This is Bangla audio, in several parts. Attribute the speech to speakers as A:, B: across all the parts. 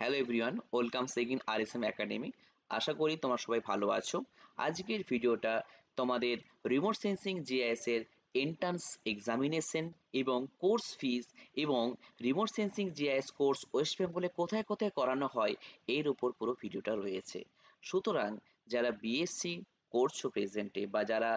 A: হ্যালো এভরিওয়ান, ওয়েলকাম সেগিন আরএসএম একাডেমি। আশা করি তোমরা সবাই ভালো আছো। আজকের ভিডিওটা তোমাদের রিমোট সেন্সিং জিআইএস এর এন্ট্রান্স এক্সামিনেশন এবং কোর্স ফিস এবং remote sensing GIS course West বেঙ্গলে কোথায় কোথায় করানো হয় এর উপর পুরো ভিডিওটা রয়েছে। সুতরাং যারা বিএসসি করছো প্রেজেন্টে বা যারা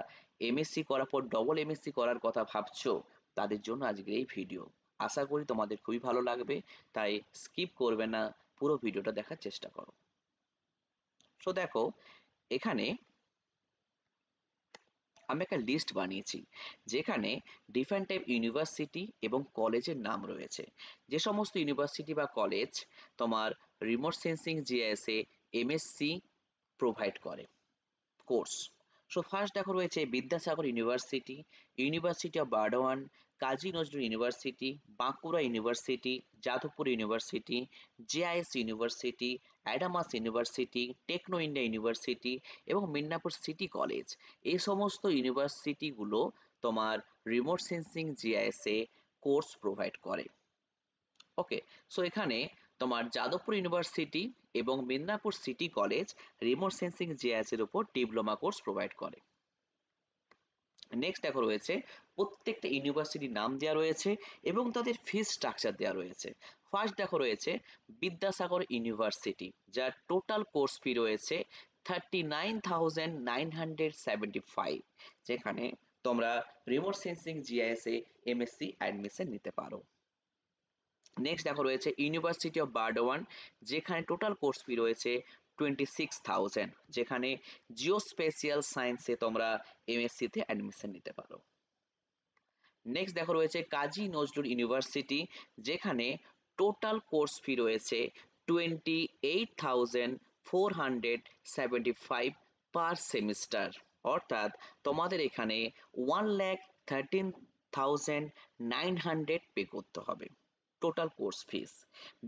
A: এমএসসি করার পর ডবল এমএসসি করার কথা ভাবছো, তাদের জন্য আজকের এই ভিডিও। আশা করি তোমাদের খুবই ভালো লাগবে, তাই স্কিপ করবে না, পুরো ভিডিওটা দেখার চেষ্টা করো। সো দেখো, এখানে আমি একটা লিস্ট বানিয়েছি যেখানে ডিফারেন্ট টাইপ ইউনিভার্সিটি এবং কলেজের নাম রয়েছে। যে সমস্ত ইউনিভার্সিটি বা কলেজ তোমার রিমোট সেন্সিং জিআইএস এ এমএসসি প্রোভাইড করে কোর্স। সো ফার্স্ট দেখো রয়েছে Vidyasagar university, university of Burdwan, Kazi Nazrul university, Bankura university, Jadavpur university, JIS university, Adamas university, Techno India university এবং মিদনাপুর সিটি কলেজ। এই সমস্ত ইউনিভার্সিটিগুলো তোমার রিমোট সেন্সিং জিআইএস এ কোর্স প্রোভাইড করে। ওকে, সো এখানে তোমার যাদবপুর ইউনিভার্সিটি এবং Midnapore city college remote sensing GIS এর উপর ডিপ্লোমা কোর্স প্রোভাইড করে। নেক্সট দেখো রয়েছে প্রত্যেকটা ইউনিভার্সিটির নাম দেওয়া রয়েছে এবং তাদের ফিস স্ট্রাকচার দেওয়া রয়েছে। ফার্স্ট দেখো রয়েছে বিদ্যাসাগর ইউনিভার্সিটি, যার টোটাল কোর্স ফি রয়েছে 39,975, যেখানে তোমরা রিমোট সেন্সিং জিআইএস এ এমএসসি অ্যাডমিশন নিতে পারো। নেক্সট দেখো রয়েছে ইউনিভার্সিটি অফ বার্ডওয়ান, যেখানে টোটাল কোর্স ফি রয়েছে 26,000, যেখানে জিওস্পেশিয়াল সায়েন্সে তোমরা এমএসসিতে অ্যাডমিশন নিতে পারো। নেক্সট দেখো রয়েছে কাজী নজরুল ইউনিভার্সিটি, যেখানে টোটাল কোর্স ফি রয়েছে 28,475 পার সেমিস্টার, অর্থাৎ তোমাদের এখানে 1,13,900 পে করতে হবে টোটাল কোর্স ফিস।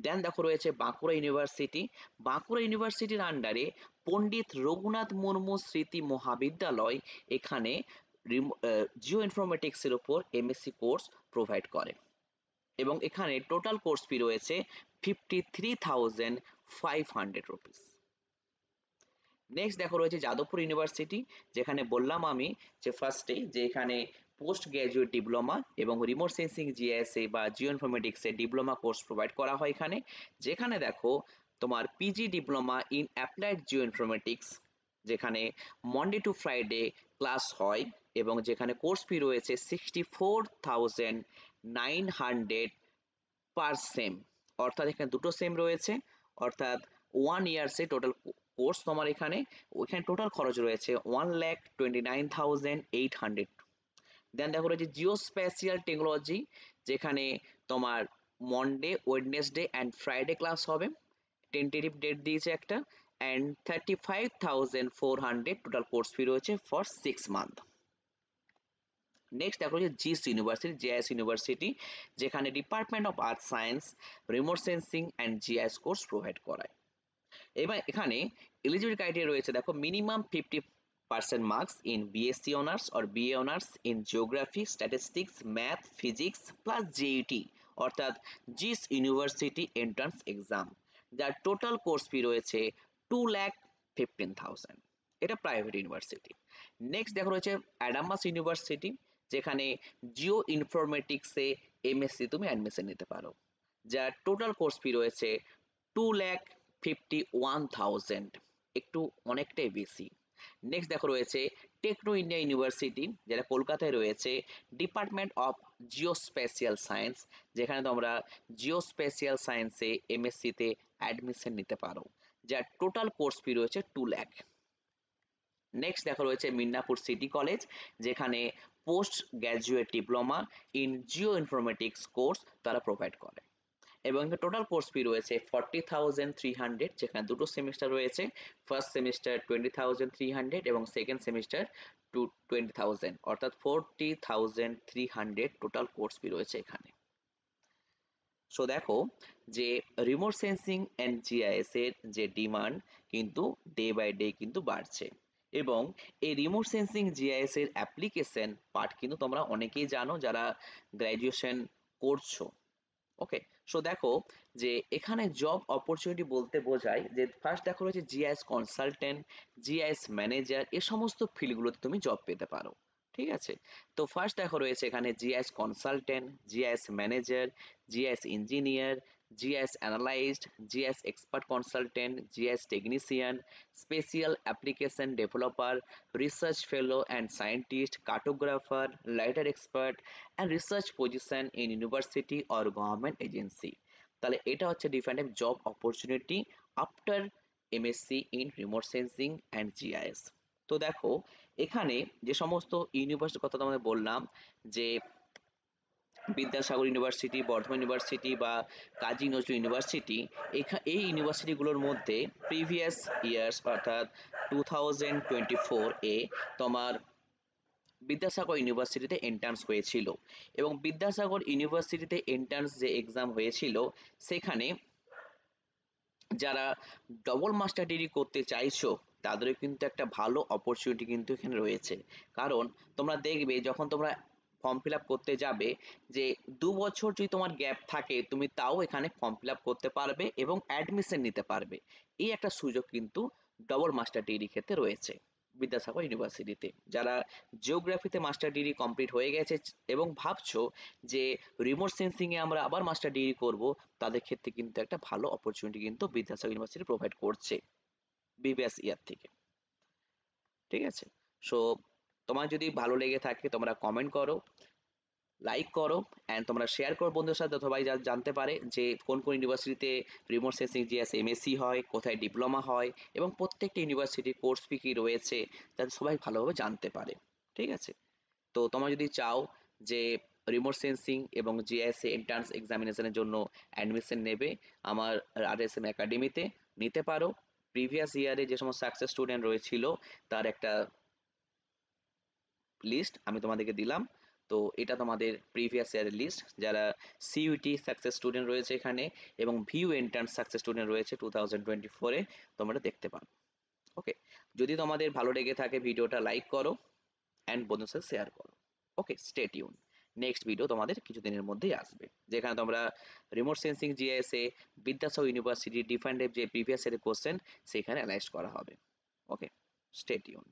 A: দেন দেখো রয়েছে বাঁকুড়া ইউনিভার্সিটি, বাঁকুড়া ইউনিভার্সিটির আন্ডারে পণ্ডিত রঘুনাথ মুর্মু স্মৃতি মহাবিদ্যালয় এখানে জিও ইনফরমেটিক্সের উপর এমএসসি কোর্স প্রোভাইড করে এবং এখানে টোটাল কোর্স ফি রয়েছে 53,500 রুপিস। নেক্সট দেখো রয়েছে যাদবপুর ইউনিভার্সিটি, যেখানে বললাম আমি যে ফার্স্টে যে এখানে পোস্ট গ্র্যাজুয়েট ডিপ্লোমা এবং রিমোট সেন্সিং জিআইএসএ বা জিও ইনফরমেটিক্সে ডিপ্লোমা কোর্স প্রোভাইড করা হয় এখানে, যেখানে দেখো তোমার PG diploma in applied Jio informatics, যেখানে মনডে টু ফ্রাইডে ক্লাস হয় এবং যেখানে কোর্স ফি রয়েছে 64,900 পার সেম, অর্থাৎ এখানে দুটো সেম রয়েছে, অর্থাৎ 1 ইয়ার্সে টোটাল কোর্স তোমার এখানে ওইখানে টোটাল খরচ রয়েছে 1,29,800। দেন দেখো রয়েছে জিও স্পেশিয়াল টেকনোলজি, যেখানে তোমার Monday, Wednesday and Friday class হবে, টেন্টেটিভ ডেট দিয়েছে একটা, অ্যান্ড 35,400 টোটাল কোর্স ফি রয়েছে ফর 6 মান্থ। নেক্সট দেখো হচ্ছে জিস ইউনিভার্সিটি, জেআইএস ইউনিভার্সিটি, যেখানে department of earth science remote sensing and GIS course provide করায়। এবার এখানে এলিজিবিলিটি ক্রাইটেরিয়া রয়েছে, দেখো minimum 50% marks in BSc honours or BA honours in geography, statistics, math, physics plus JET, অর্থাৎ জিস ইউনিভার্সিটি এন্ট্রান্স এক্সাম, যার টোটাল কোর্স ফি রয়েছে 2,15,000। এটা প্রাইভেট ইউনিভার্সিটি। নেক্সট দেখো রয়েছে অ্যাডামাস ইউনিভার্সিটি, যেখানে জিও ইনফরমেটিক্সে এমএসসি তুমি অ্যাডমিশন নিতে পারো, যার টোটাল কোর্স ফি রয়েছে 2,51,000, একটু অনেকটাই বেশি। নেক্সট দেখো রয়েছে টেকনো ইন্ডিয়া ইউনিভার্সিটি, যেটা কলকাতায় রয়েছে, ডিপার্টমেন্ট অফ জিওস্পেশিয়াল সায়েন্স, যেখানে তোমরা জিওস্পেশিয়াল সায়েন্সে এমএসসিতে অ্যাডমিশন নিতে পারো, যার টোটাল কোর্স ফি রয়েছে 2 লাখ। নেক্সট দেখো রয়েছে মিদনাপুর সিটি কলেজ, যেখানে post graduate diploma in Jio informatics course তারা প্রোভাইড করে এবং টোটাল কোর্স ফি রয়েছে 40,300, যেখানে দুটো সেমিস্টার রয়েছে, ফার্স্ট সেমিস্টার 20,300 এবং সেকেন্ড সেমিস্টার 20,000, অর্থাৎ 40,300 টোটাল কোর্স ফি রয়েছে এখানে। সো দেখো যে রিমোট সেন্সিং অ্যান্ড জিআইএস এর যে ডিমান্ড কিন্তু ডে বাই ডে কিন্তু বাড়ছে এবং এই রিমোট সেন্সিং জিআইএস এর অ্যাপ্লিকেশন পার্ট কিন্তু তোমরা অনেকেই জানো যারা গ্র্যাজুয়েশন করছো। ওকে, সো দেখো যে এখানে জব অপরচুনিটি বলতে বোঝায় যে ফার্স্ট দেখো রয়েছে জিআইএস কনসালটেন্ট, জিআইএস ম্যানেজার, এ সমস্ত ফিল্ডগুলোতে তুমি জব পেতে পারো। ঠিক আছে, তো ফার্স্ট দেখো রয়েছে এখানে GIS consultant, GIS manager, GIS engineer, GIS analyst, GIS expert consultant, GIS technician, special application developer, research fellow and scientist, cartographer, lighter expert and research position in university or government agency. তাহলে এটা হচ্ছে different job opportunity after MSc in remote sensing and GIS. তো দেখো এখানে যে সমস্ত ইউনিভার্সিটির কথা তোমাদের বললাম, যে বিদ্যাসাগর ইউনিভার্সিটি, বর্ধমান ইউনিভার্সিটি বা কাজী নজরুল ইউনিভার্সিটি, এই ইউনিভার্সিটিগুলোর মধ্যে প্রিভিয়াস ইয়ার্স অর্থাৎ 2024 এ তোমার বিদ্যাসাগর ইউনিভার্সিটিতে এন্ট্রান্স হয়েছিল, এবং বিদ্যাসাগর ইউনিভার্সিটিতে এন্ট্রান্স যে এক্সাম হয়েছিল সেখানে যারা ডবল মাস্টার ডিগ্রি করতে চাইছো তাদেরও কিন্তু একটা ভালো অপরচুনিটি কিন্তু এখানে রয়েছে। কারণ তোমরা দেখবে যখন তোমরা ফর্ম ফিল আপ করতে যাবে, যে 2 বছর যদি তোমার গ্যাপ থাকে তুমি তাও এখানে ফর্ম ফিল আপ করতে পারবে এবং অ্যাডমিশন নিতে পারবে। এই একটা সুযোগ কিন্তু ডবল মাস্টার ডিগ্রি ক্ষেত্রে রয়েছে বিদ্যাসাগর ইউনিভার্সিটিতে। যারা জিওগ্রাফিতে মাস্টার ডিগ্রি কমপ্লিট হয়ে গেছে এবং ভাবছো যে রিমোট সেন্সিং এ আমরা আবার মাস্টার ডিগ্রি করব, তাদের ক্ষেত্রে কিন্তু একটা ভালো অপরচুনিটি কিন্তু বিদ্যাসাগর ইউনিভার্সিটি প্রোভাইড করছে প্রিভিয়াস ইয়ার থেকে। ঠিক আছে, সো তোমার যদি ভালো লেগে থাকে তোমরা কমেন্ট করো, লাইক করো, অ্যান্ড তোমরা শেয়ার করো বন্ধুদের সাথে, সবাই জানতে পারে যে কোন কোন ইউনিভার্সিটিতে রিমোট সেন্সিং জিএস এমএসসি হয়, কোথায় ডিপ্লোমা হয়, এবং প্রত্যেকটা ইউনিভার্সিটির কোর্স ফি কি রয়েছে, যাতে সবাই ভালোভাবে জানতে পারে। ঠিক আছে, তো তোমরা যদি চাও যে রিমোট সেন্সিং এবং জিআইএস এন্ট্রান্স এক্সামিনেশনের জন্য অ্যাডমিশন নেবে আমার আরএসএম একাডেমিতে, নিতে পারো। প্রিভিয়াস ইয়ারে যে সমস্ত সাকসেস স্টুডেন্ট রয়েছিল তার একটা লিস্ট আমি তোমাদেরকে দিলাম। তো এটা তোমাদের প্রিভিয়াস ইয়ারের লিস্ট, যারা সিইউটি সাকসেস স্টুডেন্ট রয়েছে এখানে এবং ভিউ এন্ট্রান্স সাকসেস স্টুডেন্ট রয়েছে 2024-এ, তোমরা দেখতে পারো। ওকে, যদি তোমাদের ভালো লেগে থাকে ভিডিওটা লাইক করো অ্যান্ড বন্ধুদের সাথে শেয়ার করো। ওকে, স্টে টিউন। নেক্সট ভিডিও তোমাদের কিছুদিনের মধ্যেই আসবে, যেখানে তোমরা রিমোট সেন্সিং জিআইএস এ বিদ্যাসাগর ইউনিভার্সিটি ডিফারেন্ট যে প্রিভিয়াস ইয়ারের কোশ্চেন সেখানে অ্যানালাইজ করা হবে। ওকে, স্টে টিউন।